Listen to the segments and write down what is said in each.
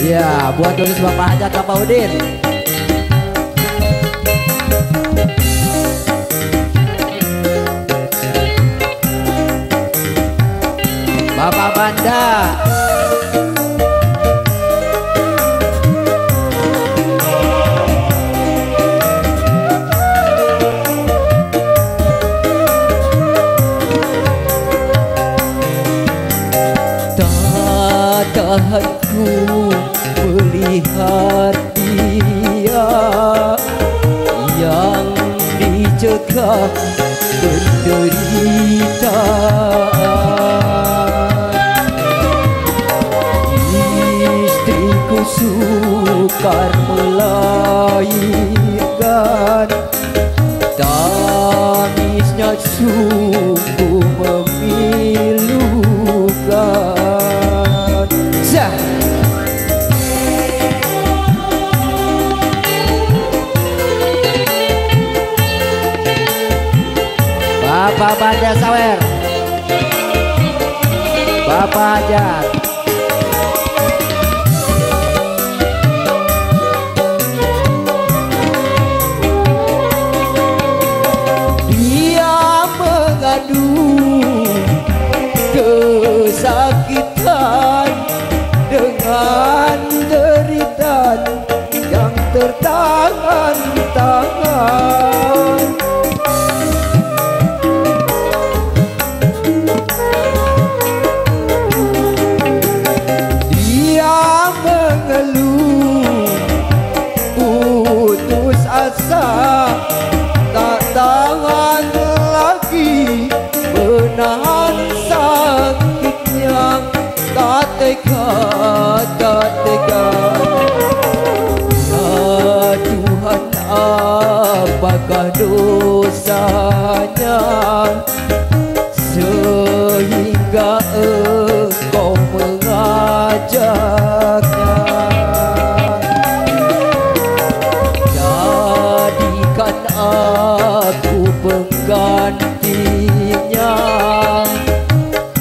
Ya, buat tulis Bapak Hajat Bapak Udin. Bapak Banda. Tak tahanku melihat dia yang dicekam penderitaan. Istriku sukar melahirkan, tangisnya sungguh memilukan. Bapak Banda Sawer, Bapak Hajat. Dia mengadu kesakitan dengan deritaan yang tertahan-tahan. Putus asa, tak tahan lagi menahan sakitnya, tak tega, tak tega. Ya Tuhan, apakah dosanya sehingga Engkau mengajaknya? Aku penggantinya,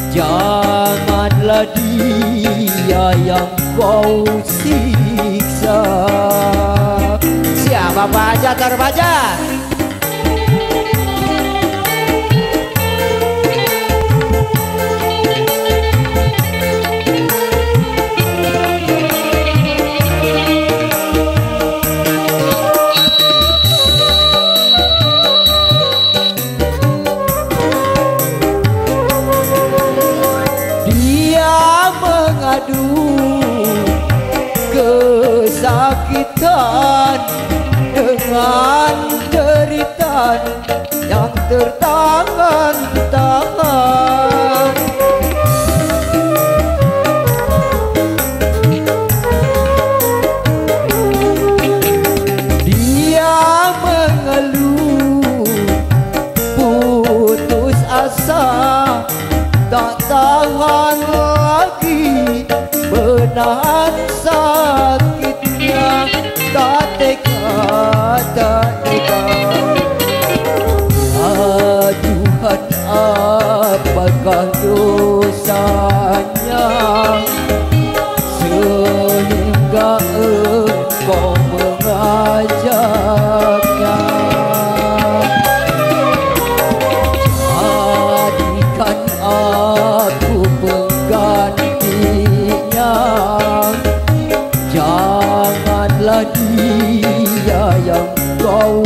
janganlah dia yang kau siksa. Siapa baca terbaca? Kesakitan dengan deritaan yang tertahan-tahan. Dia mengeluh putus asa, tak tahan lagi menahan sakitnya, tak tega, tak tega. Ya Tuhan, apakah dosanya sehingga Engkau mengajaknya? Jadikan aku penggantinya, janganlah dia yang kau